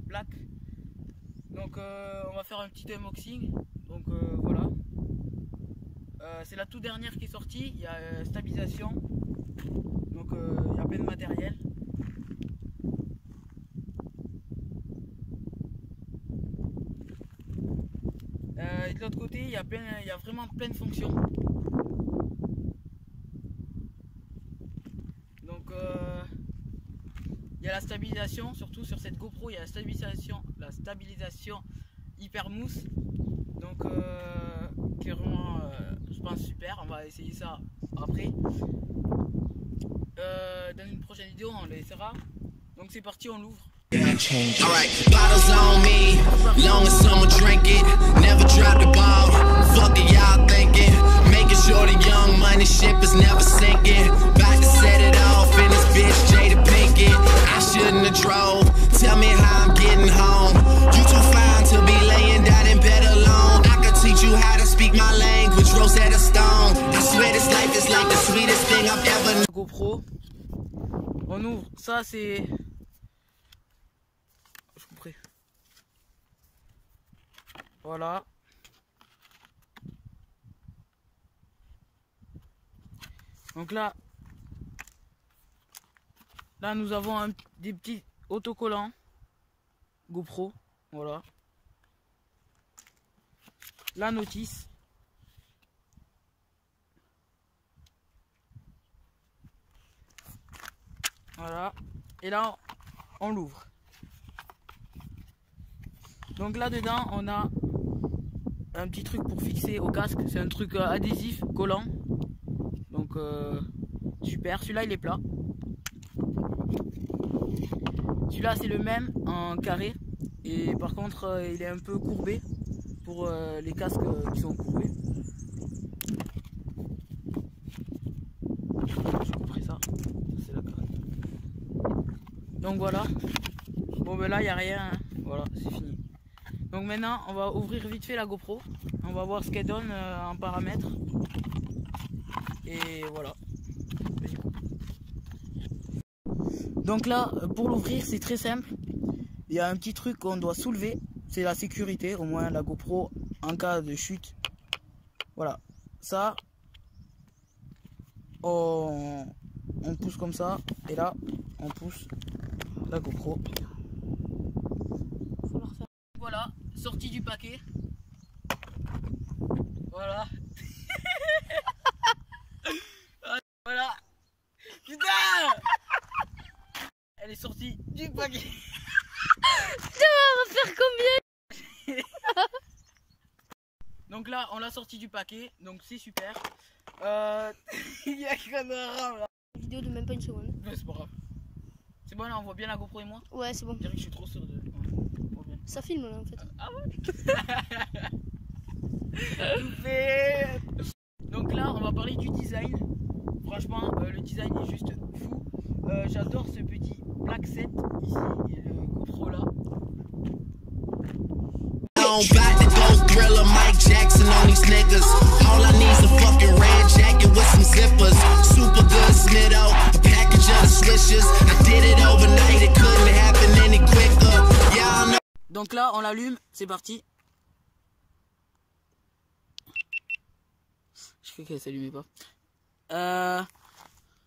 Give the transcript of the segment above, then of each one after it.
plaque. Donc on va faire un petit unboxing. Donc voilà. C'est la toute dernière qui est sortie. Il y a stabilisation. Donc il y a plein de matériel. Et de l'autre côté, il y a vraiment plein de fonctions. Donc il y a la stabilisation, surtout sur cette GoPro, il y a la stabilisation hyper mousse. Donc qui est vraiment, je pense, super. On va essayer ça après. Dans une prochaine vidéo, on l'essaiera. Donc c'est parti, on l'ouvre. Alright, bottles on me, long as someone drink it, never drop the ball, fuck it y'all thinking, making sure the young money ship is never sinking, about to set it off in this bitch Jada Pinkett, I shouldn't have drove, tell me how I'm getting home, you too fine to be laying down in bed alone, I could teach you how to speak my language, Rosetta Stone, I swear this life is like the sweetest thing I've ever known. GoPro, on ouvre, ça c'est... Voilà. Donc là nous avons des petits autocollants GoPro. Voilà. La notice. Voilà. Et là on l'ouvre. Donc là dedans on a un petit truc pour fixer au casque, c'est un truc adhésif collant. Donc super, celui-là il est plat. Celui-là c'est le même en carré et par contre il est un peu courbé pour les casques qui sont courbés. J'ai compris ça, c'est la carte. Donc voilà. Bon ben là il n'y a rien, hein. Voilà, c'est fini. Donc maintenant on va ouvrir vite fait la GoPro, on va voir ce qu'elle donne en paramètres. Et voilà. Donc là pour l'ouvrir c'est très simple. Il y a un petit truc qu'on doit soulever, c'est la sécurité, au moins la GoPro en cas de chute. Voilà, ça on pousse comme ça et là on pousse la GoPro. Voilà, sortie du paquet. Voilà. Voilà. Putain, elle est sortie du paquet. Ça va faire combien? Donc là, on l'a sorti du paquet, donc c'est super. Il y a qu'un arabe là. Vidéo de même pas une seconde. Mais c'est pas grave. C'est bon, là, on voit bien la GoPro et moi. Ouais, c'est bon. Je dirais que je suis trop sûr de... Ouais, ça filme là en fait. Ah ouais. Donc là on va parler du design. Franchement le design est juste fou. J'adore ce petit black set ici et le GoPro là. Donc là on l'allume, c'est parti. Je crois qu'elle s'allumait pas.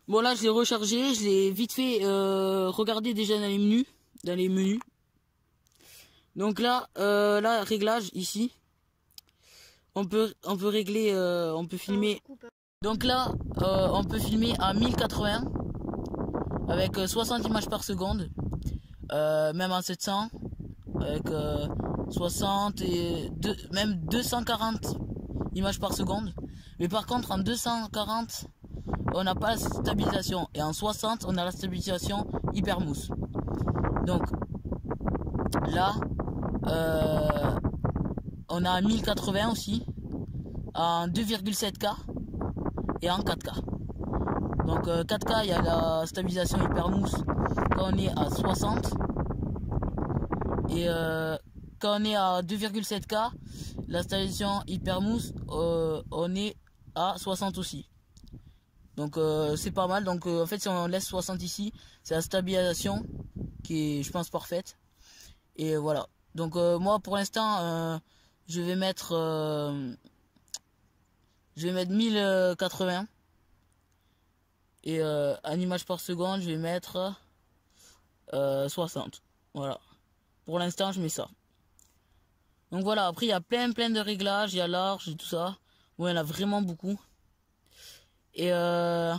Bon là je l'ai rechargé, je l'ai vite fait regarder déjà dans les menus. Donc là réglage ici. On peut régler, on peut filmer. Donc là on peut filmer à 1080 avec 60 images par seconde, même en 700. Avec 60 et même 240 images par seconde. Mais par contre en 240 on n'a pas la stabilisation et en 60 on a la stabilisation hyper mousse. Donc là on a 1080 aussi en 2,7K et en 4K. Donc 4K il y a la stabilisation hyper mousse quand on est à 60. Et quand on est à 2,7K, la stabilisation hyper mousse, on est à 60 aussi. Donc c'est pas mal. Donc en fait si on laisse 60 ici, c'est la stabilisation qui est je pense parfaite. Et voilà. Donc moi pour l'instant je vais mettre 1080 et en images par seconde je vais mettre 60. Voilà. Pour l'instant je mets ça. Donc voilà, après il y a plein de réglages, il y a large et tout ça. Bon, il y en a vraiment beaucoup. Et il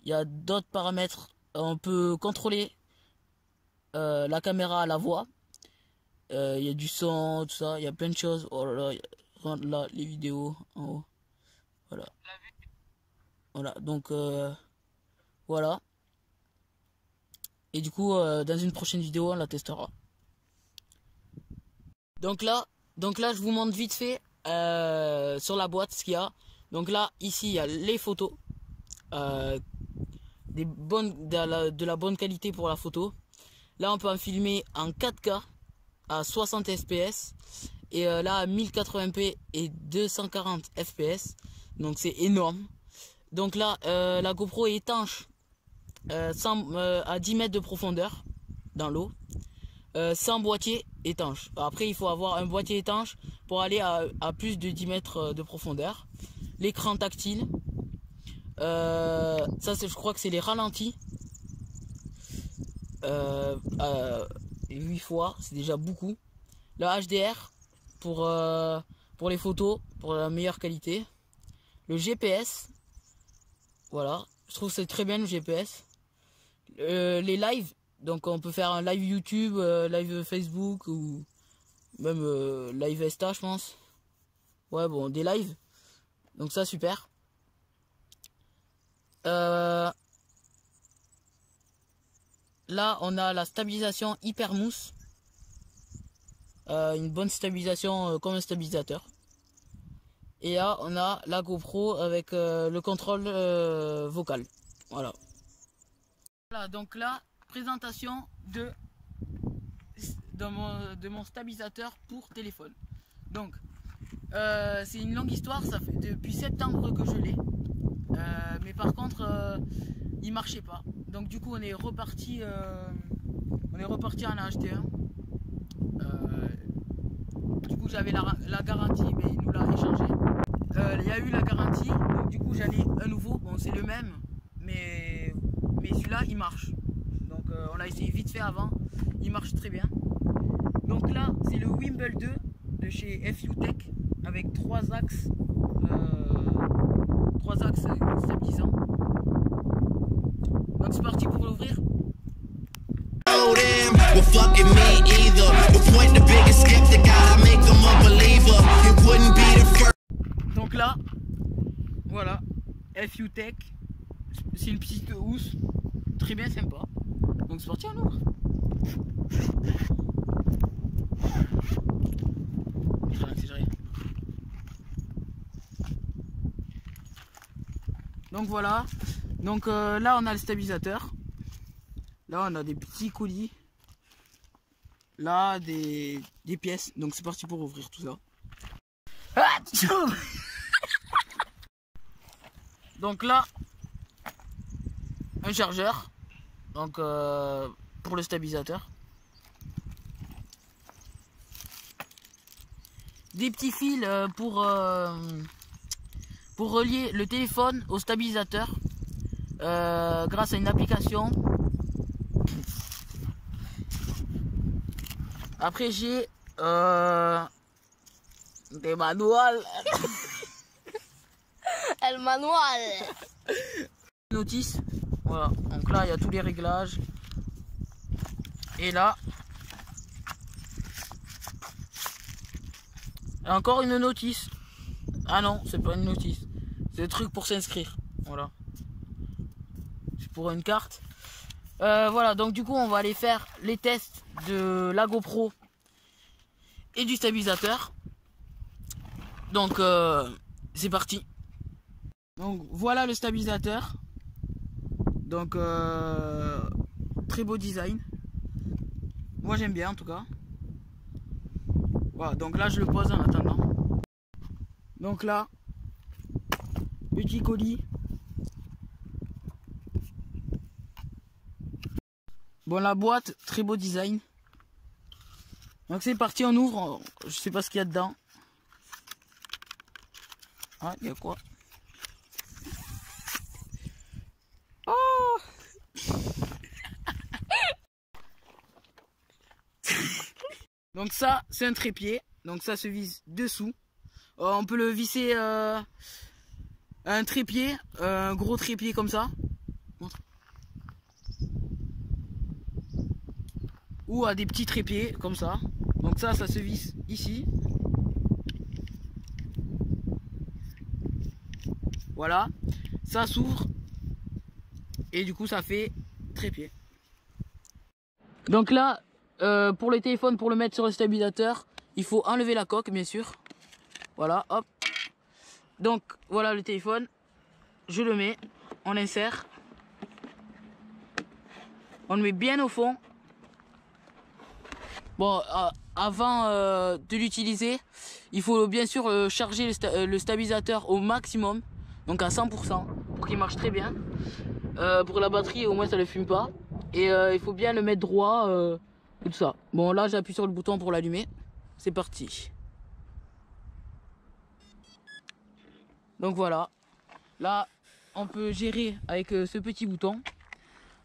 y a d'autres paramètres. On peut contrôler la caméra à la voix. Il y a du son, tout ça, il y a plein de choses. Oh là là, rentre là les vidéos en haut. Voilà. Voilà, donc voilà. Et du coup, dans une prochaine vidéo, on la testera. Donc là, je vous montre vite fait sur la boîte ce qu'il y a. Donc là, ici, il y a les photos. De la bonne qualité pour la photo. Là, on peut en filmer en 4K à 60 fps. Et là, à 1080p et 240 fps. Donc c'est énorme. Donc là, la GoPro est étanche à 10 mètres de profondeur dans l'eau. Sans boîtier étanche. Après il faut avoir un boîtier étanche pour aller à plus de 10 mètres de profondeur. L'écran tactile, ça je crois que c'est les ralentis 8 fois, c'est déjà beaucoup. Le HDR pour les photos, pour la meilleure qualité. Le GPS, voilà, je trouve que c'est très bien le GPS. Les lives, donc on peut faire un live YouTube, live Facebook ou même live Insta je pense. Ouais bon, des lives. Donc ça super. Là on a la stabilisation hyper mousse. Une bonne stabilisation comme un stabilisateur. Et là on a la GoPro avec le contrôle vocal. Voilà. Voilà, donc là, présentation de mon stabilisateur pour téléphone. Donc, c'est une longue histoire, ça fait depuis septembre que je l'ai. Mais par contre, il marchait pas. Donc du coup, on est reparti en acheter un. Du coup, j'avais la garantie, mais il nous l'a échangé. Il y a eu la garantie, donc du coup, j'en ai un nouveau. Bon, c'est le même, mais celui-là il marche. Donc on l'a essayé vite fait avant, il marche très bien. Donc là c'est le Wimble 2 de chez FUTech avec 3 axes stabilisants. Donc c'est parti pour l'ouvrir. Donc là voilà, FUTech, c'est une petite housse très bien sympa. Donc c'est parti, on ouvre. Donc voilà. Donc là on a le stabilisateur. Là on a des petits colis. Là des pièces. Donc c'est parti pour ouvrir tout ça. Donc là un chargeur. Donc pour le stabilisateur. Des petits fils pour relier le téléphone au stabilisateur grâce à une application. Après j'ai des manuels. El manual. Notice. Voilà, donc là il y a tous les réglages. Et là encore une notice. Ah non, c'est pas une notice, c'est le truc pour s'inscrire. Voilà, c'est pour une carte. Voilà, donc du coup on va aller faire les tests de la GoPro et du stabilisateur. Donc c'est parti. Donc voilà le stabilisateur. Donc très beau design. Moi j'aime bien en tout cas. Voilà, donc là je le pose en attendant. Donc là, petit colis. Bon, la boîte, très beau design. Donc c'est parti, on ouvre. Je sais pas ce qu'il y a dedans. Ah, il y a quoi? Oh. Donc ça, c'est un trépied. Donc ça se visse dessous. On peut le visser à un trépied, un gros trépied comme ça. Montre. Ou à des petits trépieds comme ça. Donc ça se visse ici. Voilà, ça s'ouvre et du coup ça fait trépied. Donc là, pour le téléphone, pour le mettre sur le stabilisateur, il faut enlever la coque bien sûr. Voilà, hop. Donc voilà le téléphone, je le mets, on insère. On le met bien au fond. Bon, avant de l'utiliser, il faut bien sûr charger le stabilisateur au maximum. Donc à 100% pour qu'il marche très bien. Pour la batterie au moins ça ne fume pas. Et il faut bien le mettre droit et tout ça. Bon là j'appuie sur le bouton pour l'allumer. C'est parti. Donc voilà. Là on peut gérer avec ce petit bouton.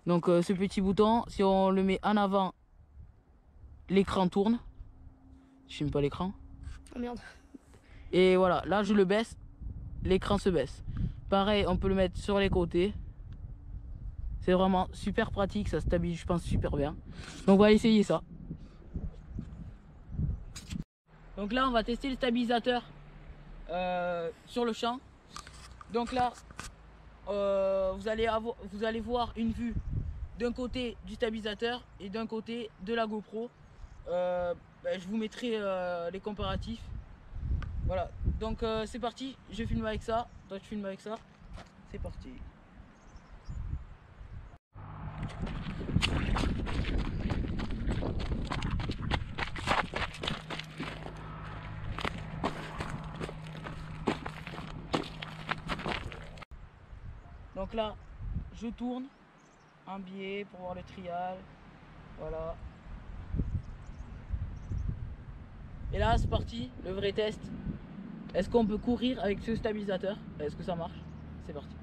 Donc ce petit bouton, si on le met en avant, l'écran tourne. Je filme pas l'écran. Oh merde. Et voilà, là je le baisse, l'écran se baisse. Pareil, on peut le mettre sur les côtés. C'est vraiment super pratique, ça stabilise, je pense, super bien. Donc on va essayer ça. Donc là, on va tester le stabilisateur sur le champ. Donc là, vous allez voir une vue d'un côté du stabilisateur et d'un côté de la GoPro. Je vous mettrai les comparatifs. Voilà, donc c'est parti, je filme avec ça, toi tu filmes avec ça, c'est parti. Donc là, je tourne un biais pour voir le trial, voilà. Et là, c'est parti, le vrai test. Est-ce qu'on peut courir avec ce stabilisateur? Est-ce que ça marche? C'est parti.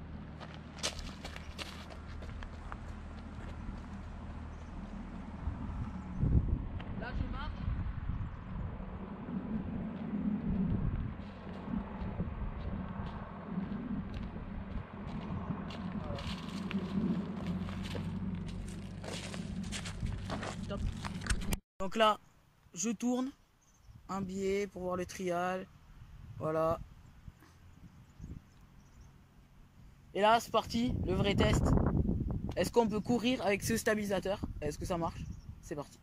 Là, je marche. Voilà. Stop. Donc là, je tourne un biais pour voir le trial. Voilà. Et là, c'est parti, le vrai test. Est-ce qu'on peut courir avec ce stabilisateur? Est-ce que ça marche? C'est parti.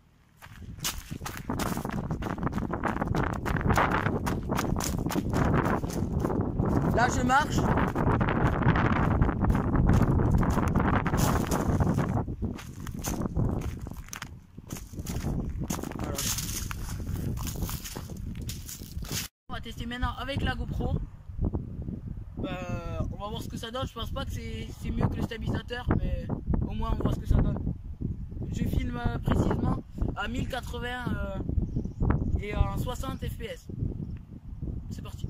Là, je marche. Voilà. On va tester maintenant avec la GoPro. On va voir ce que ça donne. Je pense pas que c'est mieux que le stabilisateur, mais au moins on voit ce que ça donne. Je filme précisément à 1080 et en 60 fps. C'est parti.